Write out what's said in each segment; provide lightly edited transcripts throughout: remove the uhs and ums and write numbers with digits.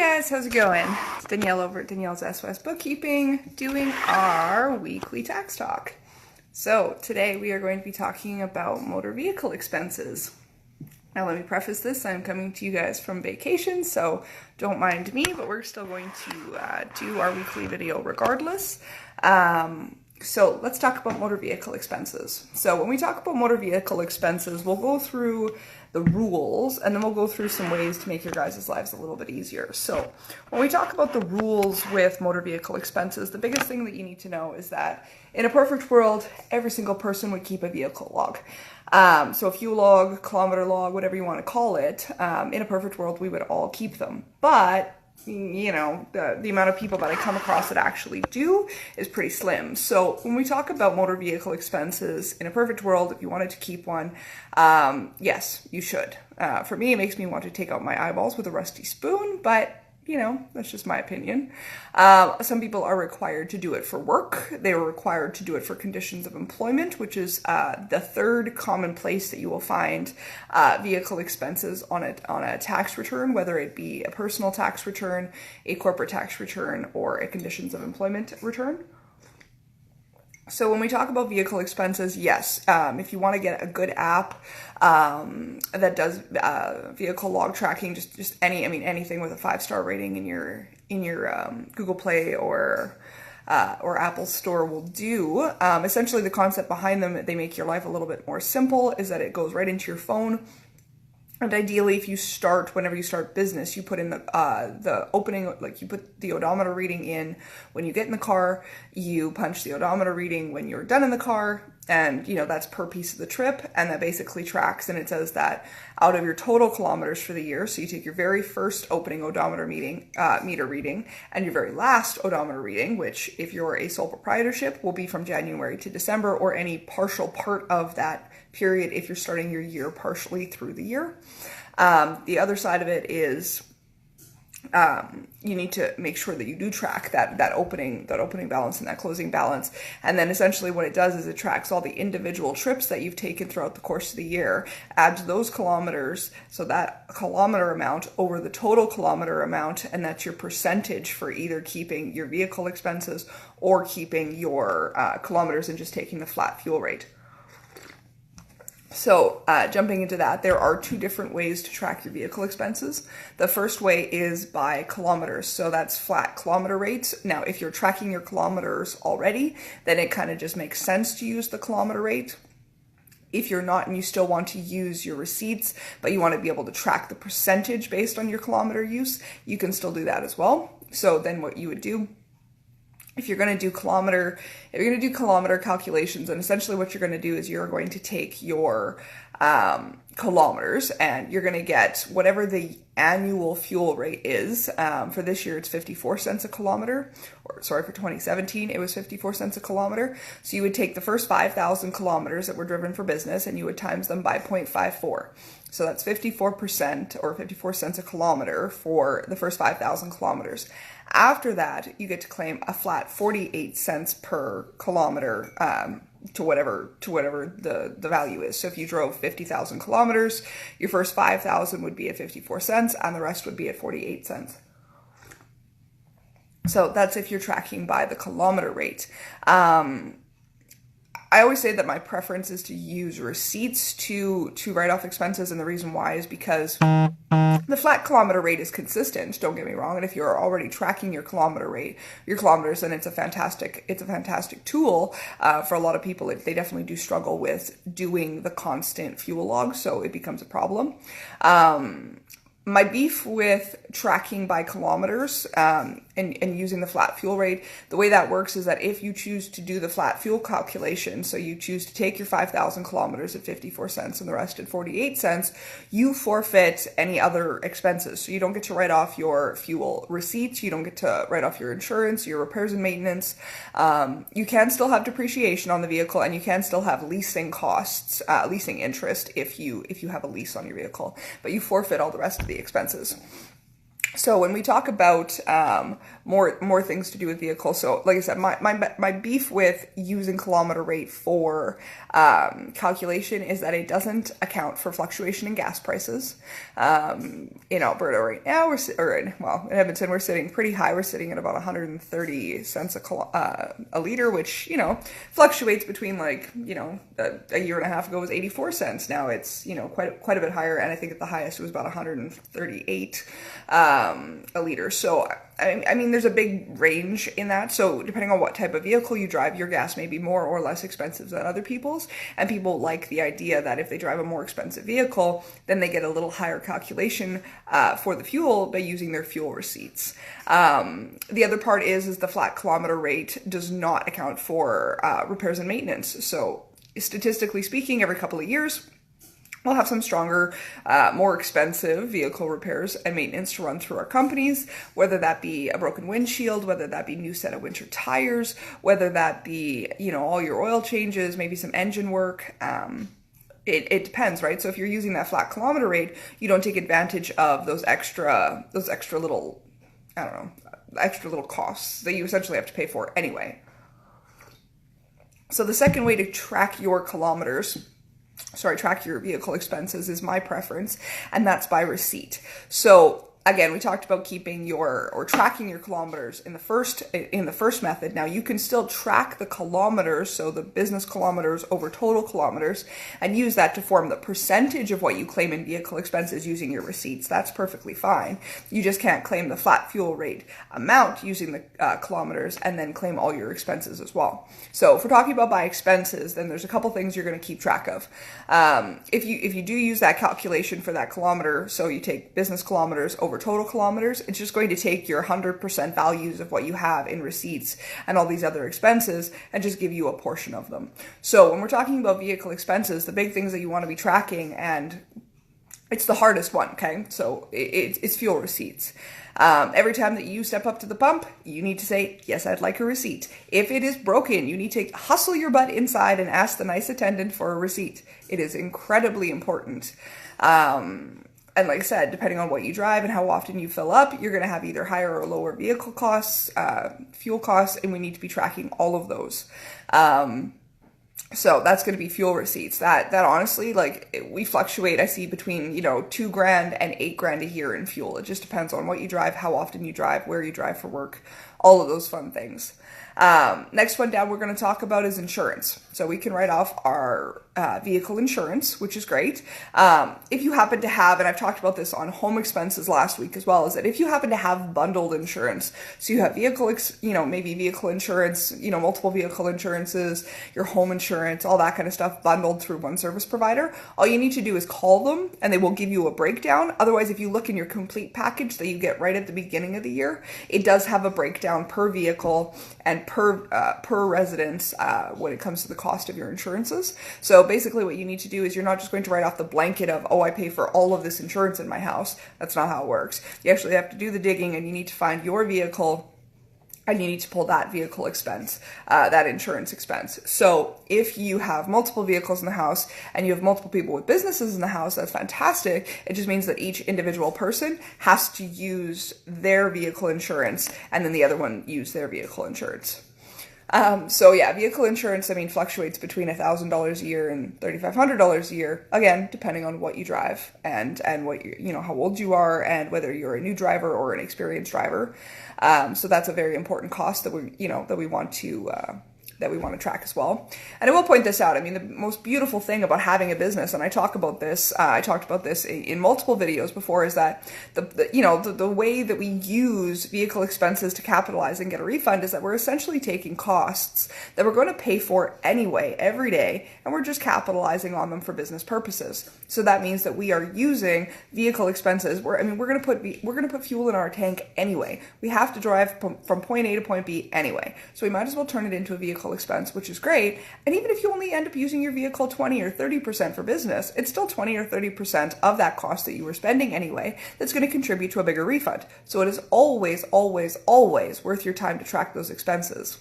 Guys, how's it going? It's Danielle over at Danielle's SOS Bookkeeping doing our weekly tax talk. So today we are going to be talking about motor vehicle expenses. Now let me preface this, I'm coming to you guys from vacation, so don't mind me, but we're still going to do our weekly video regardless. So let's talk about motor vehicle expenses. So when we talk about motor vehicle expenses, we'll go through the rules and then we'll go through some ways to make your guys' lives a little bit easier. So when we talk about the rules with motor vehicle expenses, the biggest thing that you need to know is that in a perfect world, every single person would keep a vehicle log. So a fuel log, kilometer log, whatever you want to call it, in a perfect world, we would all keep them. But you know, the amount of people that I come across that actually do is pretty slim. So when we talk about motor vehicle expenses, in a perfect world, if you wanted to keep one, yes, you should. For me, it makes me want to take out my eyeballs with a rusty spoon, but you know, that's just my opinion. Some people are required to do it for work. They are required to do it for conditions of employment, which is the third common place that you will find vehicle expenses on a tax return, whether it be a personal tax return, a corporate tax return, or a conditions of employment return. So when we talk about vehicle expenses, yes, if you want to get a good app that does vehicle log tracking, just anything with a 5-star rating in your Google Play or Apple Store will do. Essentially, the concept behind them, they make your life a little bit more simple, is that it goes right into your phone. And ideally, if you start, whenever you start business, you put in the opening, like you put the odometer reading in when you get in the car, you punch the odometer reading when you're done in the car, and you know, that's per piece of the trip, and that basically tracks, and it says that out of your total kilometers for the year, so you take your very first opening odometer meter reading, and your very last odometer reading, which if you're a sole proprietorship, will be from January to December, or any partial part of that period if you're starting your year partially through the year. The other side of it is you need to make sure that you do track that opening balance and that closing balance. And then essentially what it does is it tracks all the individual trips that you've taken throughout the course of the year, adds those kilometers, so that kilometer amount over the total kilometer amount, and that's your percentage for either keeping your vehicle expenses or keeping your kilometers and just taking the flat fuel rate. So jumping into that, there are two different ways to track your vehicle expenses. The first way is by kilometers. So that's flat kilometer rates. Now, if you're tracking your kilometers already, then it kind of just makes sense to use the kilometer rate. If you're not and you still want to use your receipts, but you want to be able to track the percentage based on your kilometer use, you can still do that as well. So then what you would do, if you're going to do kilometer calculations, and essentially what you're going to do is you're going to take your kilometers and you're going to get whatever the annual fuel rate is. For this year, it's 54 cents a kilometer, or sorry, for 2017, it was 54 cents a kilometer. So you would take the first 5,000 kilometers that were driven for business and you would times them by 0.54. So that's 54% or 54 cents a kilometer for the first 5,000 kilometers. After that, you get to claim a flat 48 cents per kilometer to whatever the value is. So if you drove 50,000 kilometers, your first 5,000 would be at 54 cents and the rest would be at 48 cents. So that's if you're tracking by the kilometer rate. I always say that my preference is to use receipts to write off expenses, and the reason why is because the flat kilometer rate is consistent, don't get me wrong, and if you're already tracking your kilometers, then it's a fantastic tool. For a lot of people, they definitely do struggle with doing the constant fuel log, so it becomes a problem. My beef with tracking by kilometers and using the flat fuel rate, the way that works is that if you choose to do the flat fuel calculation, so you choose to take your 5,000 kilometers at 54 cents and the rest at 48 cents, you forfeit any other expenses. So you don't get to write off your fuel receipts, you don't get to write off your insurance, your repairs and maintenance. You can still have depreciation on the vehicle, and you can still have leasing costs, leasing interest if you have a lease on your vehicle, but you forfeit all the rest of the expenses. So when we talk about more things to do with vehicles, so like I said, my beef with using kilometer rate for calculation is that it doesn't account for fluctuation in gas prices. In Alberta right now, in Edmonton, we're sitting pretty high. We're sitting at about 130 cents a liter, which, fluctuates between a year and a half ago was 84 cents. Now it's, quite a bit higher. And I think at the highest it was about 138 a liter. So, I mean, there's a big range in that. So depending on what type of vehicle you drive, your gas may be more or less expensive than other people's. And people like the idea that if they drive a more expensive vehicle, then they get a little higher calculation for the fuel by using their fuel receipts. The other part is the flat kilometer rate does not account for repairs and maintenance. So statistically speaking, every couple of years, we'll have some stronger, more expensive vehicle repairs and maintenance to run through our companies, whether that be a broken windshield, whether that be new set of winter tires, whether that be, all your oil changes, maybe some engine work. It depends, right? So if you're using that flat kilometer rate, you don't take advantage of those extra little, extra little costs that you essentially have to pay for anyway. So the second way to track your track your vehicle expenses is my preference, and that's by receipt. So again, we talked about tracking your kilometers in the first method. Now you can still track the kilometers, so the business kilometers over total kilometers, and use that to form the percentage of what you claim in vehicle expenses using your receipts. That's perfectly fine. You just can't claim the flat fuel rate amount using the kilometers and then claim all your expenses as well. So if we're talking about by expenses, then there's a couple things you're going to keep track of. If you do use that calculation for that kilometer, so you take business kilometers over total kilometers, it's just going to take your 100% values of what you have in receipts and all these other expenses and just give you a portion of them. So when we're talking about vehicle expenses, the big things that you want to be tracking, and it's the hardest one, okay? So it's fuel receipts. Every time that you step up to the pump, you need to say, yes, I'd like a receipt. If it is broken, you need to hustle your butt inside and ask the nice attendant for a receipt. It is incredibly important. And like I said, depending on what you drive and how often you fill up, you're going to have either higher or lower vehicle costs, fuel costs, and we need to be tracking all of those. So that's going to be fuel receipts. That honestly, we fluctuate. I see between, $2,000 and $8,000 a year in fuel. It just depends on what you drive, how often you drive, where you drive for work, all of those fun things. Next one down we're going to talk about is insurance. So we can write off our vehicle insurance, which is great. If you happen to have, and I've talked about this on home expenses last week as well, is that if you happen to have bundled insurance, so you have maybe vehicle insurance, multiple vehicle insurances, your home insurance, all that kind of stuff bundled through one service provider, all you need to do is call them and they will give you a breakdown. Otherwise, if you look in your complete package that you get right at the beginning of the year, it does have a breakdown per vehicle and per residence when it comes to the cost of your insurances. So basically what you need to do is you're not just going to write off the blanket of, oh, I pay for all of this insurance in my house. That's not how it works. You actually have to do the digging and you need to find your vehicle and you need to pull that vehicle expense, that insurance expense. So if you have multiple vehicles in the house and you have multiple people with businesses in the house, that's fantastic. It just means that each individual person has to use their vehicle insurance and then the other one use their vehicle insurance. So yeah, vehicle insurance, fluctuates between $1,000 a year and $3,500 a year. Again, depending on what you drive and what how old you are and whether you're a new driver or an experienced driver. So that's a very important cost that we want to track as well. And I will point this out. The most beautiful thing about having a business, and I talked about this in multiple videos before, is that the way that we use vehicle expenses to capitalize and get a refund is that we're essentially taking costs that we're going to pay for anyway every day, and we're just capitalizing on them for business purposes. So that means that we are using vehicle expenses. We're going to put fuel in our tank anyway. We have to drive from point A to point B anyway. So we might as well turn it into a vehicle expense, which is great. And even if you only end up using your vehicle 20 or 30% for business, it's still 20 or 30% of that cost that you were spending anyway that's going to contribute to a bigger refund. So it is always, always, always worth your time to track those expenses.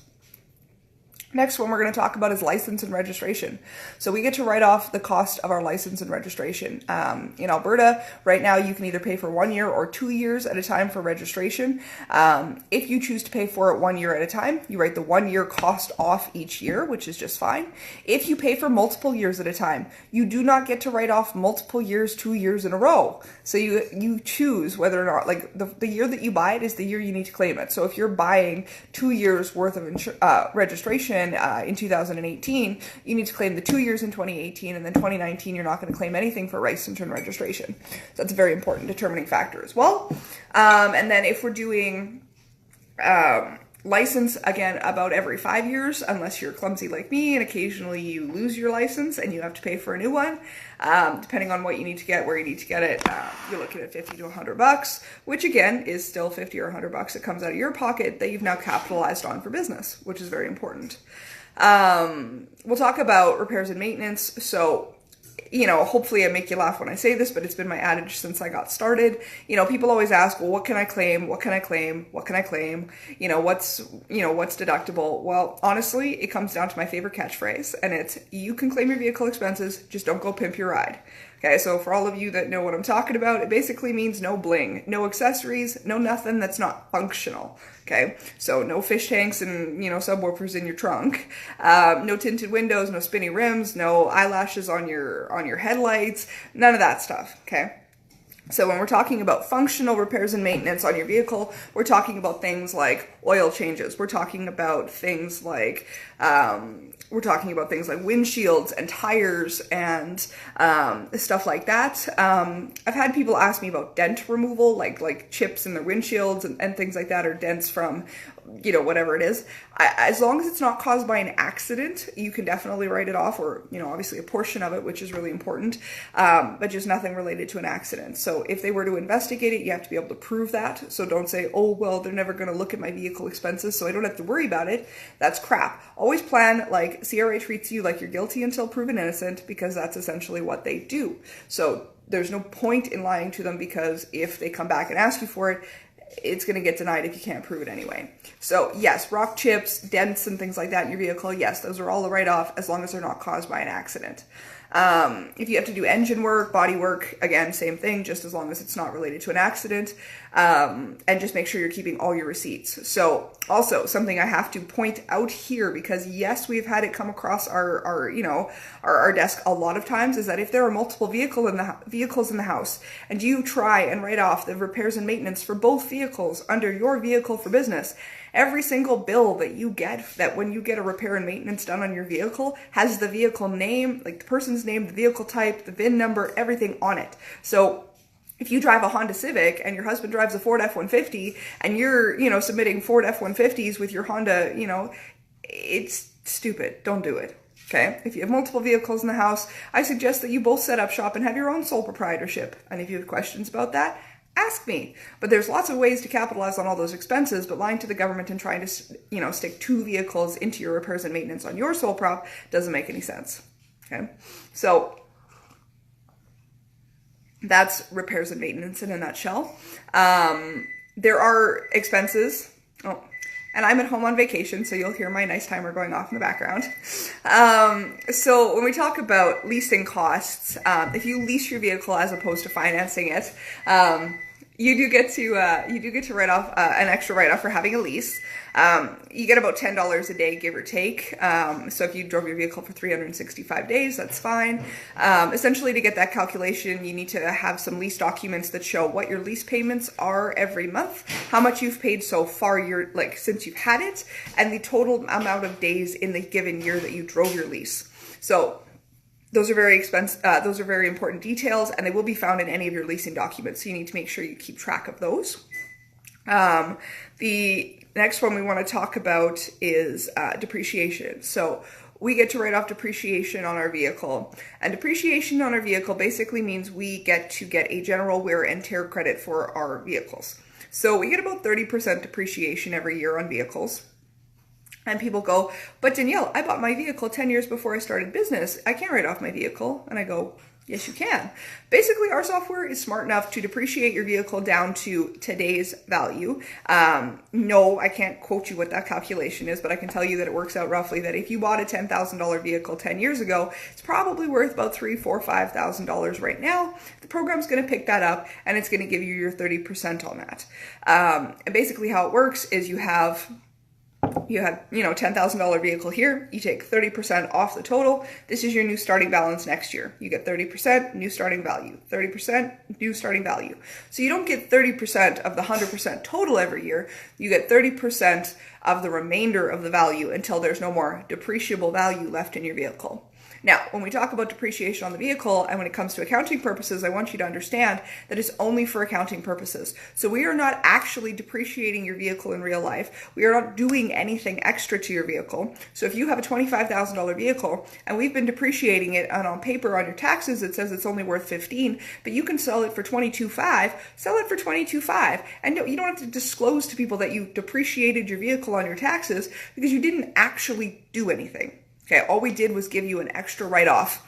Next one we're going to talk about is license and registration. So we get to write off the cost of our license and registration. In Alberta, right now you can either pay for 1 year or 2 years at a time for registration. If you choose to pay for it 1 year at a time, you write the 1 year cost off each year, which is just fine. If you pay for multiple years at a time, you do not get to write off multiple years, 2 years in a row. So you choose whether or not, like the year that you buy it is the year you need to claim it. So if you're buying 2 years worth of registration in 2018, you need to claim the 2 years in 2018, and then 2019 you're not going to claim anything for license and registration. So that's a very important determining factor as well. And then if we're doing license, again, about every 5 years, unless you're clumsy like me and occasionally you lose your license and you have to pay for a new one. Depending on what you need to get, where you need to get it, you're looking at $50 to $100, which again is still $50 or $100 that comes out of your pocket that you've now capitalized on for business, which is very important. We'll talk about repairs and maintenance. So, hopefully I make you laugh when I say this, but it's been my adage since I got started. People always ask, well, what can I claim? What can I claim? What can I claim? What's deductible? Well, honestly, it comes down to my favorite catchphrase, and it's, you can claim your vehicle expenses, just don't go pimp your ride. Okay, so for all of you that know what I'm talking about, it basically means no bling, no accessories, no nothing that's not functional. Okay, so no fish tanks and, subwoofers in your trunk, no tinted windows, no spinny rims, no eyelashes on your headlights, none of that stuff. Okay. So when we're talking about functional repairs and maintenance on your vehicle, we're talking about things like oil changes. We're talking about things like windshields and tires and stuff like that. I've had people ask me about dent removal, like chips in the windshields and things like that, or dents from, whatever it is. As long as it's not caused by an accident, you can definitely write it off, or, obviously a portion of it, which is really important, but just nothing related to an accident. So if they were to investigate it, you have to be able to prove that. So don't say, oh, well, they're never going to look at my vehicle expenses, so I don't have to worry about it. That's crap. Always plan like CRA treats you like you're guilty until proven innocent, because that's essentially what they do. So there's no point in lying to them, because if they come back and ask you for it, it's going to get denied if you can't prove it anyway. So yes, rock chips, dents, and things like that in your vehicle, yes, those are all a write-off as long as they're not caused by an accident. If you have to do engine work, body work, again, same thing, just as long as it's not related to an accident, and just make sure you're keeping all your receipts. So also something I have to point out here, because yes, we've had it come across our desk a lot of times, is that if there are multiple vehicles in the house and you try and write off the repairs and maintenance for both vehicles under your vehicle for business, every single bill that you get, that when you get a repair and maintenance done on your vehicle, has the vehicle name, like the person's name, the vehicle type, the VIN number, everything on it. So if you drive a Honda Civic and your husband drives a Ford F-150 and you're, submitting Ford F-150s with your Honda, it's stupid. Don't do it. Okay. If you have multiple vehicles in the house, I suggest that you both set up shop and have your own sole proprietorship. And if you have questions about that, ask me. But there's lots of ways to capitalize on all those expenses, but lying to the government and trying to, stick 2 vehicles into your repairs and maintenance on your sole prop doesn't make any sense. Okay. So that's repairs and maintenance in a nutshell. There are expenses. Oh, and I'm at home on vacation, so you'll hear my nice timer going off in the background. So when we talk about leasing costs, if you lease your vehicle as opposed to financing it, you do get to write off an extra write-off for having a lease. You get about $10 a day, give or take. So if you drove your vehicle for 365 days, that's fine. Essentially, to get that calculation, you need to have some lease documents that show what your lease payments are every month, how much you've paid so far since you've had it, and the total amount of days in the given year that you drove your lease. So those are very important details, and they will be found in any of your leasing documents. So you need to make sure you keep track of those. The next one we want to talk about is depreciation. So we get to write off depreciation on our vehicle. And depreciation on our vehicle basically means we get to get a general wear and tear credit for our vehicles. So we get about 30% depreciation every year on vehicles. And people go, but Danielle, I bought my vehicle 10 years before I started business. I can't write off my vehicle. And I go, Yes, you can. Basically, our software is smart enough to depreciate your vehicle down to today's value. No, I can't quote you what that calculation is, but I can tell you that it works out roughly that if you bought a $10,000 vehicle 10 years ago, it's probably worth about $3,000, $4,000, $5,000 right now. The program's going to pick that up and it's going to give you your 30% on that. And basically how it works is you have $10,000 vehicle here, you take 30% off the total. This is your new starting balance next year. You get 30% new starting value, 30% new starting value. So you don't get 30% of the 100% total every year. You get 30% of the remainder of the value until there's no more depreciable value left in your vehicle. Now, when we talk about depreciation on the vehicle and when it comes to accounting purposes, I want you to understand that it's only for accounting purposes. So we are not actually depreciating your vehicle in real life. We are not doing anything extra to your vehicle. So if you have a $25,000 vehicle and we've been depreciating it, and on paper on your taxes it says it's only worth $15,000, but you can sell it for $22,500, sell it for $22,500. And no, you don't have to disclose to people that you depreciated your vehicle on your taxes because you didn't actually do anything. Okay, all we did was give you an extra write-off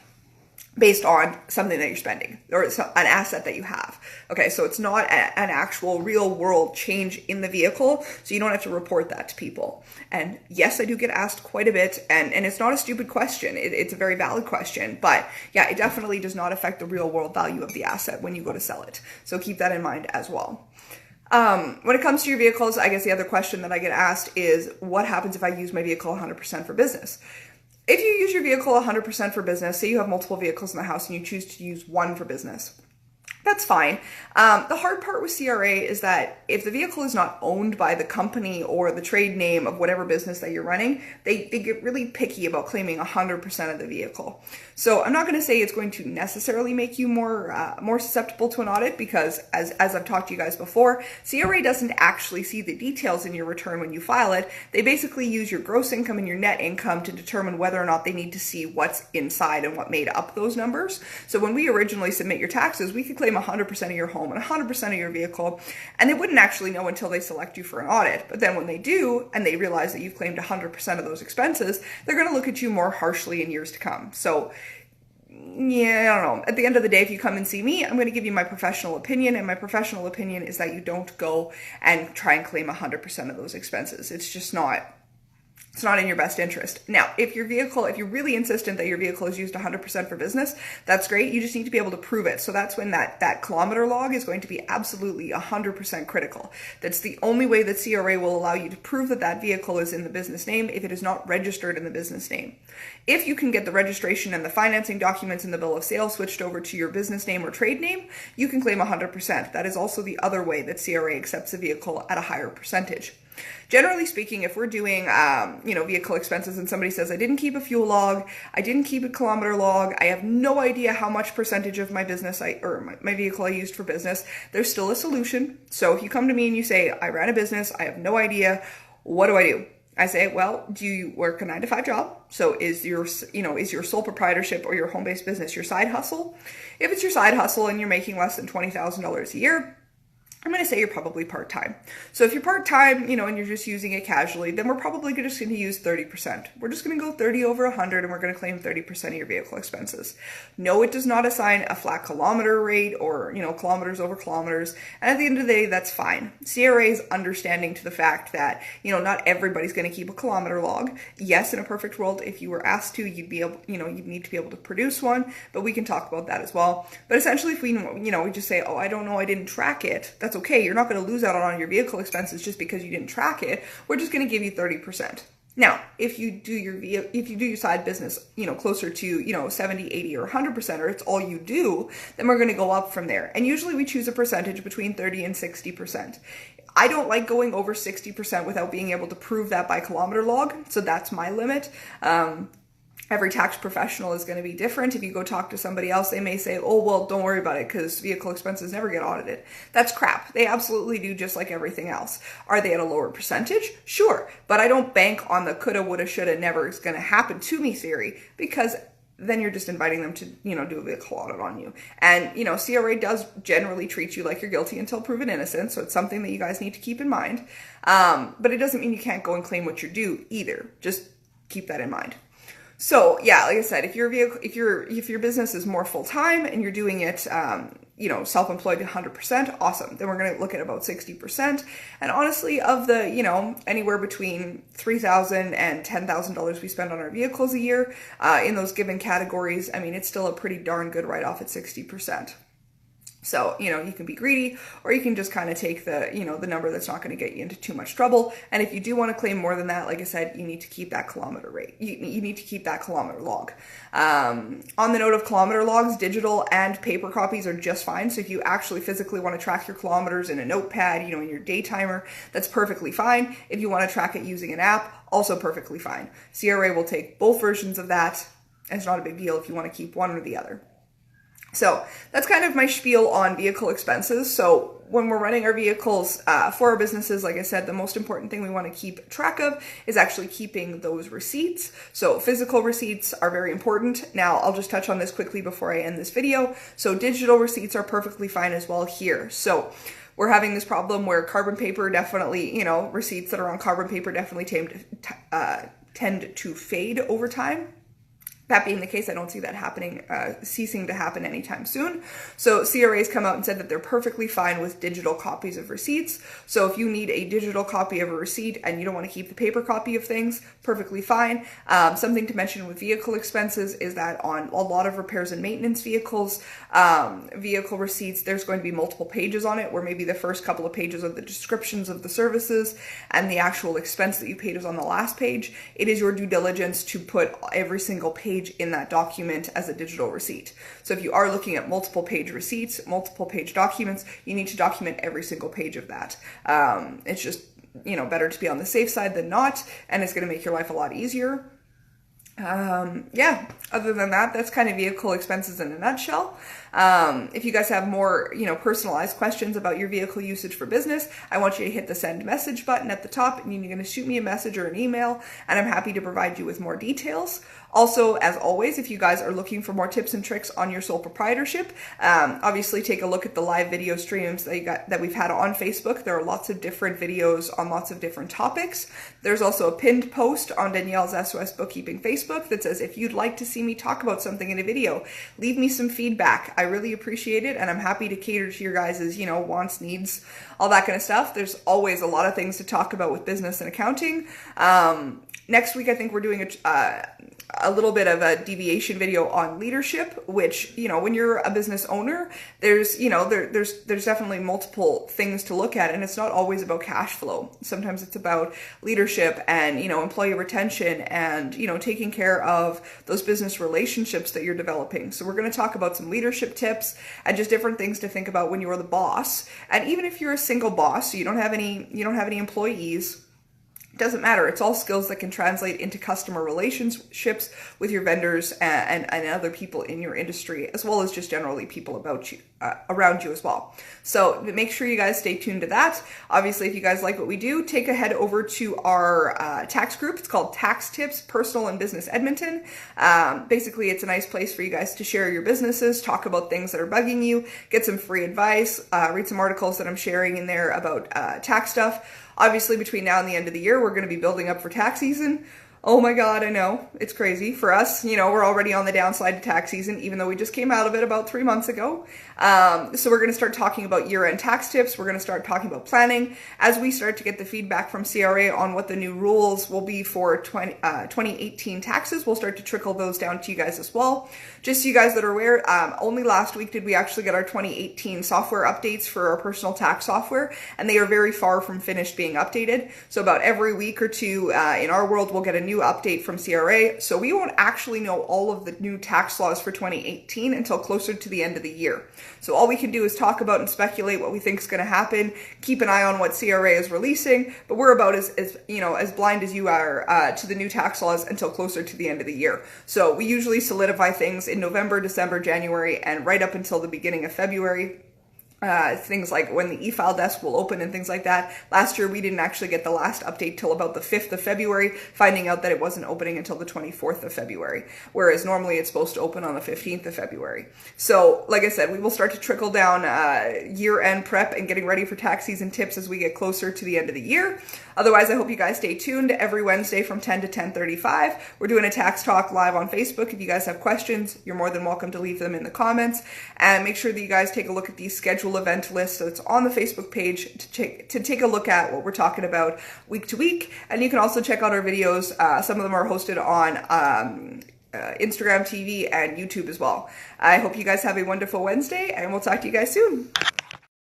based on something that you're spending or an asset that you have. Okay, so it's not an actual real world change in the vehicle, so you don't have to report that to people. And yes, I do get asked quite a bit, and it's not a stupid question. It's a very valid question, but yeah, it definitely does not affect the real world value of the asset when you go to sell it. So keep that in mind as well. When it comes to your vehicles, I guess the other question that I get asked is, what happens if I use my vehicle 100% for business? If you use your vehicle 100% for business, say you have multiple vehicles in the house and you choose to use one for business, that's fine. The hard part with CRA is that if the vehicle is not owned by the company or the trade name of whatever business that you're running, they get really picky about claiming 100% of the vehicle. So I'm not going to say it's going to necessarily make you more susceptible to an audit because, as I've talked to you guys before, CRA doesn't actually see the details in your return when you file it. They basically use your gross income and your net income to determine whether or not they need to see what's inside and what made up those numbers. So when we originally submit your taxes, we could claim 100% of your home and 100% of your vehicle, and they wouldn't actually know until they select you for an audit. But then when they do, and they realize that you've claimed 100% of those expenses, they're going to look at you more harshly in years to come. So yeah, I don't know. At the end of the day, if you come and see me, I'm going to give you my professional opinion, and my professional opinion is that you don't go and try and claim 100% of those expenses. It's just not. It's not in your best interest. Now, if you're really insistent that your vehicle is used 100% for business, that's great. You just need to be able to prove it. So that's when that kilometer log is going to be absolutely 100% critical. That's the only way that CRA will allow you to prove that that vehicle is in the business name if it is not registered in the business name. If you can get the registration and the financing documents and the bill of sale switched over to your business name or trade name, you can claim 100%. That is also the other way that CRA accepts a vehicle at a higher percentage. Generally speaking, if we're doing, vehicle expenses and somebody says, I didn't keep a fuel log, I didn't keep a kilometer log, I have no idea how much percentage of my business my vehicle I used for business, there's still a solution. So if you come to me and you say, I ran a business, I have no idea, what do I do? I say, well, do you work a 9-to-5 job? So is your sole proprietorship or your home-based business your side hustle? If it's your side hustle and you're making less than $20,000 a year, I'm going to say you're probably part-time. So if you're part-time, and you're just using it casually, then we're probably just going to use 30%. We're just going to go 30 over 100 and we're going to claim 30% of your vehicle expenses. No, it does not assign a flat kilometer rate or, kilometers over kilometers. And at the end of the day, that's fine. CRA is understanding to the fact that, not everybody's going to keep a kilometer log. Yes, in a perfect world, if you were asked to, you'd need to be able to produce one, but we can talk about that as well. But essentially, if we just say, oh, I don't know, I didn't track it, that's okay. You're not going to lose out on your vehicle expenses just because you didn't track it. We're just going to give you 30%. Now, if you do your side business, closer to, 70, 80, or 100%, or it's all you do, then we're going to go up from there. And usually we choose a percentage between 30 and 60%. I don't like going over 60% without being able to prove that by kilometer log. So that's my limit. Every tax professional is going to be different. If you go talk to somebody else, they may say, oh, well, don't worry about it because vehicle expenses never get audited. That's crap. They absolutely do, just like everything else. Are they at a lower percentage? Sure. But I don't bank on the coulda, woulda, shoulda, never is going to happen to me theory, because then you're just inviting them to, do a vehicle audit on you. And, CRA does generally treat you like you're guilty until proven innocent. So it's something that you guys need to keep in mind. But it doesn't mean you can't go and claim what you're due either. Just keep that in mind. So yeah, like I said, if your business is more full time and you're doing it, self-employed 100%, awesome. Then we're going to look at about 60%. And honestly, of the, anywhere between $3,000 and $10,000 we spend on our vehicles a year, in those given categories, I mean, it's still a pretty darn good write-off at 60%. So, you can be greedy, or you can just kind of take the, the number that's not going to get you into too much trouble. And if you do want to claim more than that, like I said, you need to keep that kilometer rate. You need to keep that kilometer log. On the note of kilometer logs, digital and paper copies are just fine. So if you actually physically want to track your kilometers in a notepad, in your day timer, that's perfectly fine. If you want to track it using an app, also perfectly fine. CRA will take both versions of that. And it's not a big deal if you want to keep one or the other. So that's kind of my spiel on vehicle expenses. So when we're running our vehicles for our businesses, like I said, the most important thing we want to keep track of is actually keeping those receipts. So physical receipts are very important. Now I'll just touch on this quickly before I end this video. So digital receipts are perfectly fine as well here. So we're having this problem where carbon paper definitely, receipts that are on carbon paper definitely tend to fade over time. That being the case, I don't see that ceasing to happen anytime soon. So CRA's come out and said that they're perfectly fine with digital copies of receipts. So if you need a digital copy of a receipt and you don't want to keep the paper copy of things, perfectly fine. Something to mention with vehicle expenses is that on a lot of repairs and maintenance vehicles, vehicle receipts, there's going to be multiple pages on it, where maybe the first couple of pages are the descriptions of the services and the actual expense that you paid is on the last page. It is your due diligence to put every single page in that document as a digital receipt. So if you are looking at multiple page receipts, multiple page documents, you need to document every single page of that. It's just, better to be on the safe side than not, and it's going to make your life a lot easier. Other than that, that's kind of vehicle expenses in a nutshell. If you guys have more, personalized questions about your vehicle usage for business, I want you to hit the send message button at the top, and you're going to shoot me a message or an email, and I'm happy to provide you with more details. Also, as always, if you guys are looking for more tips and tricks on your sole proprietorship, obviously take a look at the live video streams that we've had on Facebook. There are lots of different videos on lots of different topics. There's also a pinned post on Danielle's SOS Bookkeeping Facebook that says, if you'd like to see me talk about something in a video, leave me some feedback. I really appreciate it, and I'm happy to cater to your guys' wants, needs, all that kind of stuff. There's always a lot of things to talk about with business and accounting. Next week, I think we're doing a little bit of a deviation video on leadership, which, when you're a business owner, there's definitely multiple things to look at, and it's not always about cash flow. Sometimes it's about leadership and, employee retention and, taking care of those business relationships that you're developing. So we're going to talk about some leadership tips and just different things to think about when you're the boss. And even if you're a single boss, so you don't have any employees, doesn't matter. It's all skills that can translate into customer relationships with your vendors and other people in your industry, as well as just generally people about you, around you as well. So make sure you guys stay tuned to that. Obviously, if you guys like what we do, take a head over to our tax group. It's called Tax Tips Personal and Business Edmonton. Basically, it's a nice place for you guys to share your businesses, talk about things that are bugging you, get some free advice, read some articles that I'm sharing in there about tax stuff. Obviously, between now and the end of the year, we're going to be building up for tax season. Oh my God, I know. It's crazy. For us, we're already on the downside to tax season, even though we just came out of it about 3 months ago. So we're going to start talking about year-end tax tips. We're going to start talking about planning. As we start to get the feedback from CRA on what the new rules will be for 2018 taxes, we'll start to trickle those down to you guys as well. Just so you guys that are aware, only last week did we actually get our 2018 software updates for our personal tax software, and they are very far from finished being updated. So about every week or two in our world, we'll get a new update from CRA. So we won't actually know all of the new tax laws for 2018 until closer to the end of the year. So all we can do is talk about and speculate what we think is going to happen, keep an eye on what CRA is releasing, but we're about as blind as you are to the new tax laws until closer to the end of the year. So we usually solidify things in November, December, January, and right up until the beginning of February. things like when the e-file desk will open and things like that. Last year, we didn't actually get the last update till about the 5th of February, finding out that it wasn't opening until the 24th of February, whereas normally it's supposed to open on the 15th of February. So, like I said, we will start to trickle down year-end prep and getting ready for tax season tips as we get closer to the end of the year. Otherwise, I hope you guys stay tuned every Wednesday from 10 to 10:35. We're doing a tax talk live on Facebook. If you guys have questions, you're more than welcome to leave them in the comments. And make sure that you guys take a look at the schedule event list that's on the Facebook page to take a look at what we're talking about week to week. And you can also check out our videos. Some of them are hosted on Instagram TV and YouTube as well. I hope you guys have a wonderful Wednesday, and we'll talk to you guys soon.